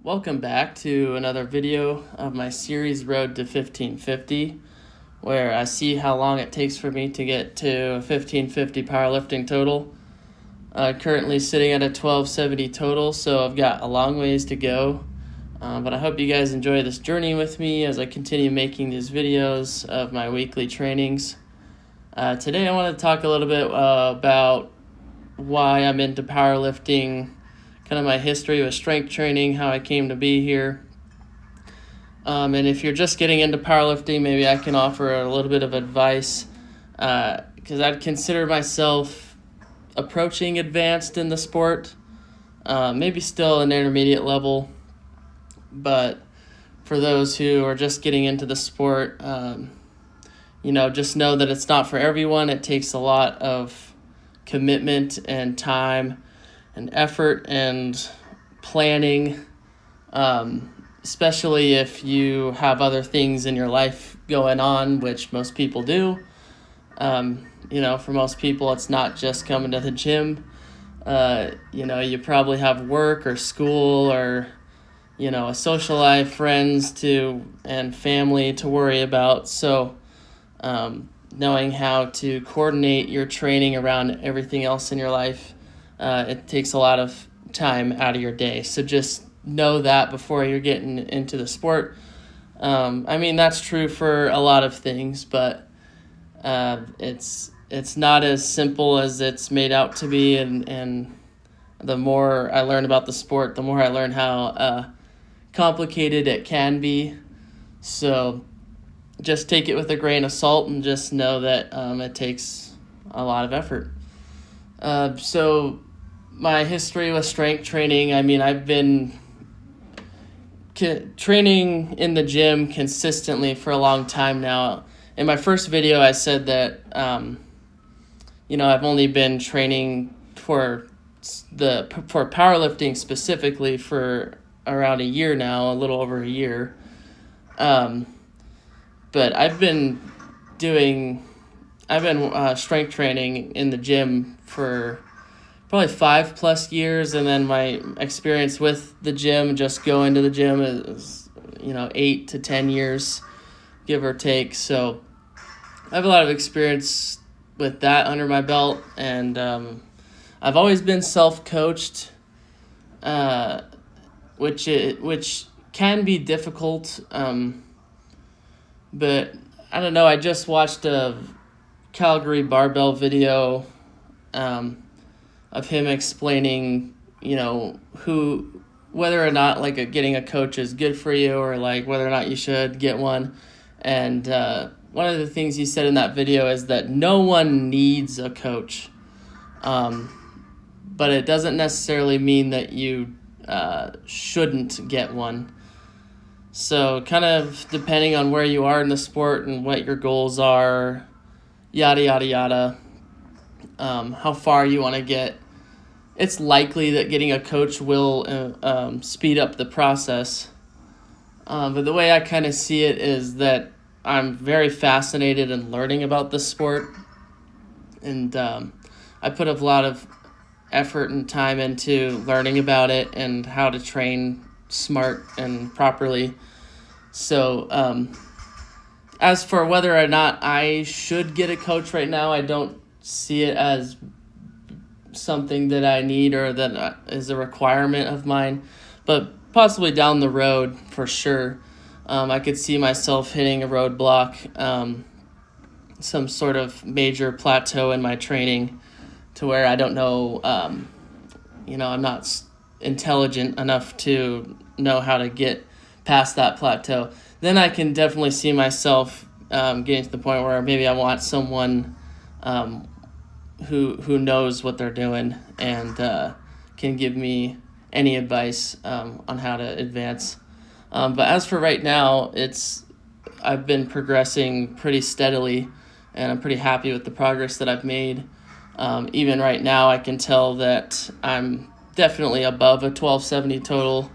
Welcome back to another video of my series Road to 1550, where I see how long it takes for me to get to a 1550 powerlifting total. Currently sitting at a 1270 total, so I've got a long ways to go. But I hope you guys enjoy this journey with me as I continue making these videos of my weekly trainings. Today I want to talk a little bit about why I'm into powerlifting, kind of my history with strength training, how I came to be here. And if you're just getting into powerlifting, maybe I can offer a little bit of advice, because I'd consider myself approaching advanced in the sport, maybe still an intermediate level. But for those who are just getting into the sport, just know that it's not for everyone. It takes a lot of commitment and time and effort and planning, especially if you have other things in your life going on, which most people do. For most people, it's not just coming to the gym. You probably have work or school or, a social life, friends and family to worry about. So knowing how to coordinate your training around everything else in your life, it takes a lot of time out of your day. So just know that before you're getting into the sport. That's true for a lot of things, but it's not as simple as it's made out to be. And the more I learn about the sport, the more I learn how complicated it can be. So just take it with a grain of salt and just know that it takes a lot of effort. So my history with strength training, I've been training in the gym consistently for a long time now. In my first video, I said that, I've only been training for powerlifting specifically for around a year now, a little over a year. But I've been strength training in the gym for probably 5+ years, and then my experience with the gym, just going to the gym, is 8 to 10 years, give or take. So I have a lot of experience with that under my belt, and I've always been self-coached, which can be difficult. But I don't know. I just watched a Calgary barbell video of him explaining, whether or not getting a coach is good for you, or whether or not you should get one. And one of the things he said in that video is that no one needs a coach, but it doesn't necessarily mean that you shouldn't get one. So kind of depending on where you are in the sport and what your goals are, yada, yada, yada, how far you want to get, it's likely that getting a coach will speed up the process. But the way I kind of see it is that I'm very fascinated in learning about the sport. And I put a lot of effort and time into learning about it and how to train smart and properly. So as for whether or not I should get a coach right now, I don't see it as something that I need or that is a requirement of mine, but possibly down the road for sure. I could see myself hitting a roadblock, some sort of major plateau in my training to where I don't know, I'm not intelligent enough to know how to get past that plateau. Then I can definitely see myself getting to the point where maybe I want someone who knows what they're doing and can give me any advice on how to advance. But as for right now, I've been progressing pretty steadily, and I'm pretty happy with the progress that I've made. Even right now, I can tell that I'm definitely above a 1270 total.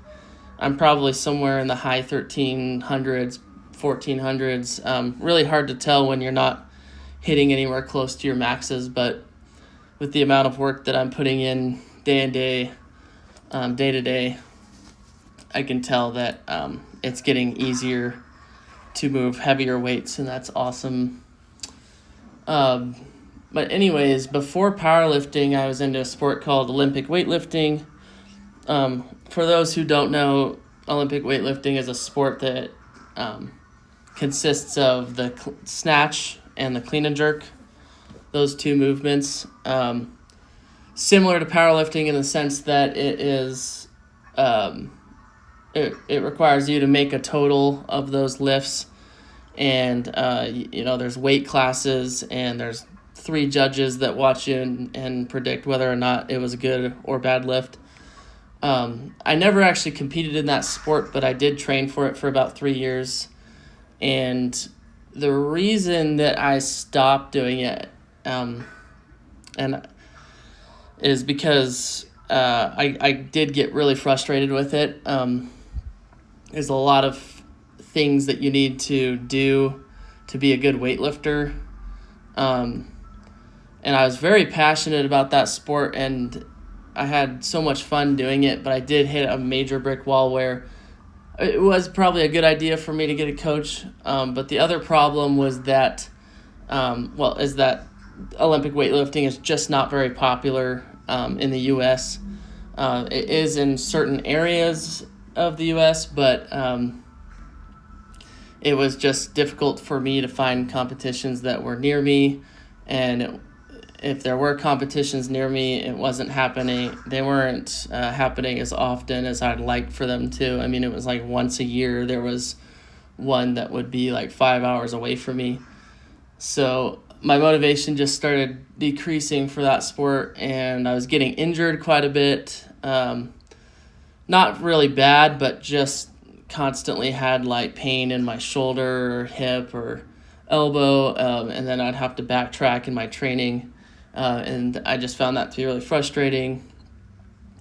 I'm probably somewhere in the high 1300s, 1400s. Really hard to tell when you're not hitting anywhere close to your maxes, but with the amount of work that I'm putting in day to day, I can tell that it's getting easier to move heavier weights, and that's awesome. But anyways, before powerlifting, I was into a sport called Olympic weightlifting. For those who don't know, Olympic weightlifting is a sport that consists of the snatch and the clean and jerk, those two movements. Similar to powerlifting in the sense that it is, it requires you to make a total of those lifts, and there's weight classes, and there's 3 judges that watch you and predict whether or not it was a good or bad lift. I never actually competed in that sport, but I did train for it for about 3 years. And the reason that I stopped doing it is because I did get really frustrated with it. There's a lot of things that you need to do to be a good weightlifter. And I was very passionate about that sport, and I had so much fun doing it, but I did hit a major brick wall where it was probably a good idea for me to get a coach. But the other problem was that, is that Olympic weightlifting is just not very popular in the U.S. It is in certain areas of the U.S., but it was just difficult for me to find competitions that were near me, and if there were competitions near me, it wasn't happening. They weren't happening as often as I'd like for them to. I mean, it was like once a year there was one that would be like 5 hours away from me. So my motivation just started decreasing for that sport, and I was getting injured quite a bit. Not really bad, but just constantly had like pain in my shoulder or hip or elbow, and then I'd have to backtrack in my training. And I just found that to be really frustrating.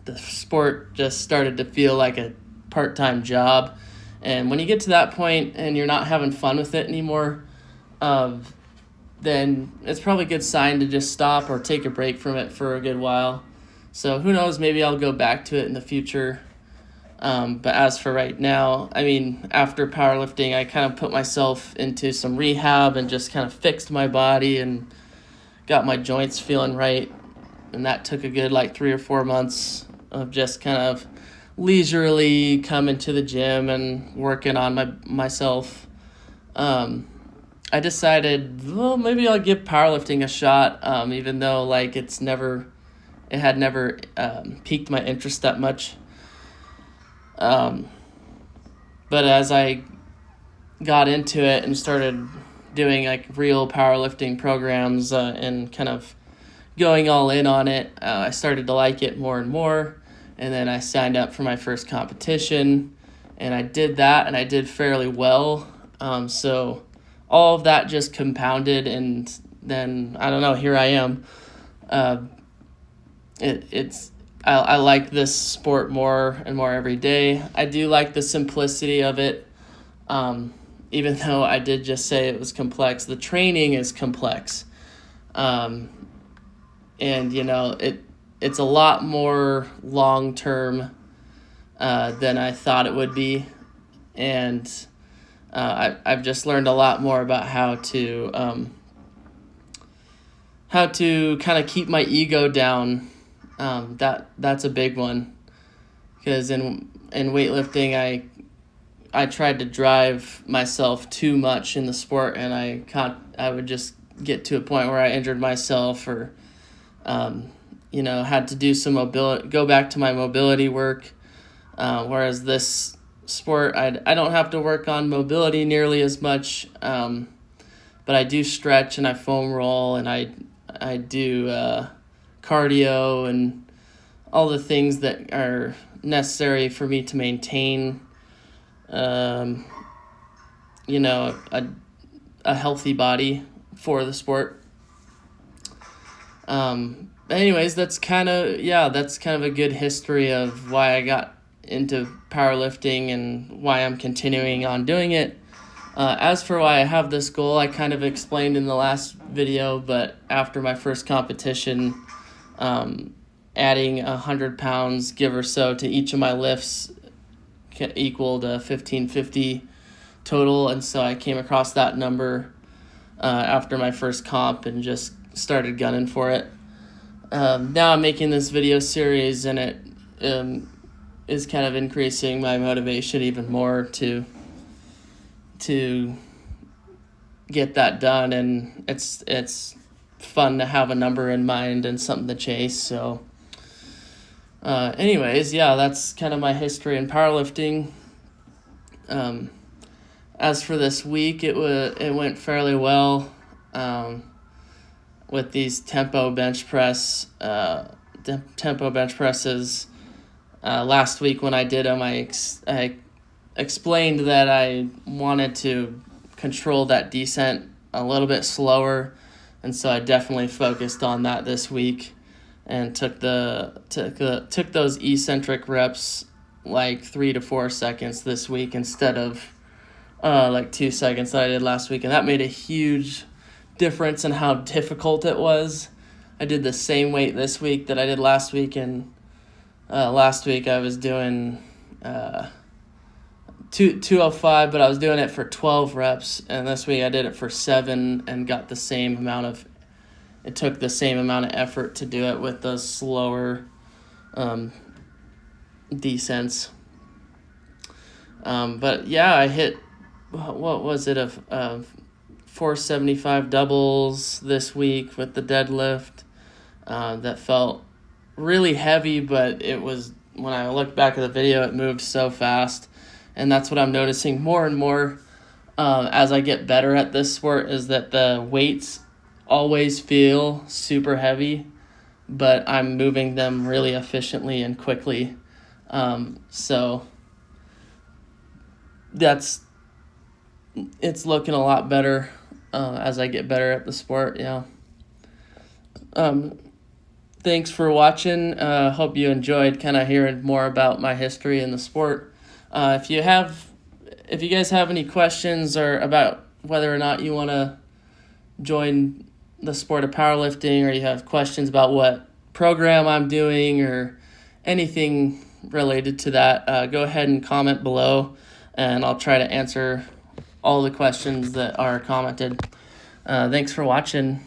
The sport just started to feel like a part-time job. And when you get to that point and you're not having fun with it anymore, then it's probably a good sign to just stop or take a break from it for a good while. So who knows, maybe I'll go back to it in the future. But as for right now, I mean, after powerlifting, I kind of put myself into some rehab and just kind of fixed my body and got my joints feeling right, and that took a good 3 or 4 months of just kind of leisurely coming to the gym and working on myself. I decided, well, maybe I'll give powerlifting a shot, even though it had never piqued my interest that much. But as I got into it and started doing real powerlifting programs and kind of going all in on it, I started to like it more and more. And then I signed up for my first competition, and I did that, and I did fairly well. So all of that just compounded, and then I don't know, here I am. I like this sport more and more every day. I do like the simplicity of it. Even though I did just say it was complex, the training is complex. And, it's a lot more long-term than I thought it would be. And I've just learned a lot more about how to kind of keep my ego down. That's a big one. Because in weightlifting, I tried to drive myself too much in the sport, and I would just get to a point where I injured myself or, had to do some mobility, go back to my mobility work. Whereas this sport, I don't have to work on mobility nearly as much, but I do stretch and I foam roll and I do cardio and all the things that are necessary for me to maintain a healthy body for the sport. Anyways, that's kind of a good history of why I got into powerlifting and why I'm continuing on doing it. As for why I have this goal, I kind of explained in the last video, but after my first competition, adding 100 pounds, give or so, to each of my lifts equaled 1550 total, and so I came across that number after my first comp and just started gunning for it. Now I'm making this video series, and it is kind of increasing my motivation even more to get that done, and it's fun to have a number in mind and something to chase. So anyways, yeah, that's kind of my history in powerlifting. As for this week, it went fairly well with these tempo bench presses. Last week when I did them, I explained that I wanted to control that descent a little bit slower, and so I definitely focused on that this week and took those eccentric reps like 3 to 4 seconds this week instead of like 2 seconds that I did last week, and that made a huge difference in how difficult it was. I did the same weight this week that I did last week, and last week I was doing 205, but I was doing it for 12 reps, and this week I did it for 7 and got the same amount of, it took the same amount of effort to do it with those slower descents. But yeah, I hit, what was it, of 475 doubles this week with the deadlift. That felt really heavy, but it was, when I look back at the video, it moved so fast. And that's what I'm noticing more and more as I get better at this sport, is that the weights always feel super heavy, but I'm moving them really efficiently and quickly. So it's looking a lot better as I get better at the sport. Yeah. Thanks for watching. Hope you enjoyed kind of hearing more about my history in the sport. If you guys have any questions or about whether or not you want to join the sport of powerlifting, or you have questions about what program I'm doing or anything related to that, go ahead and comment below, and I'll try to answer all the questions that are commented. Thanks for watching.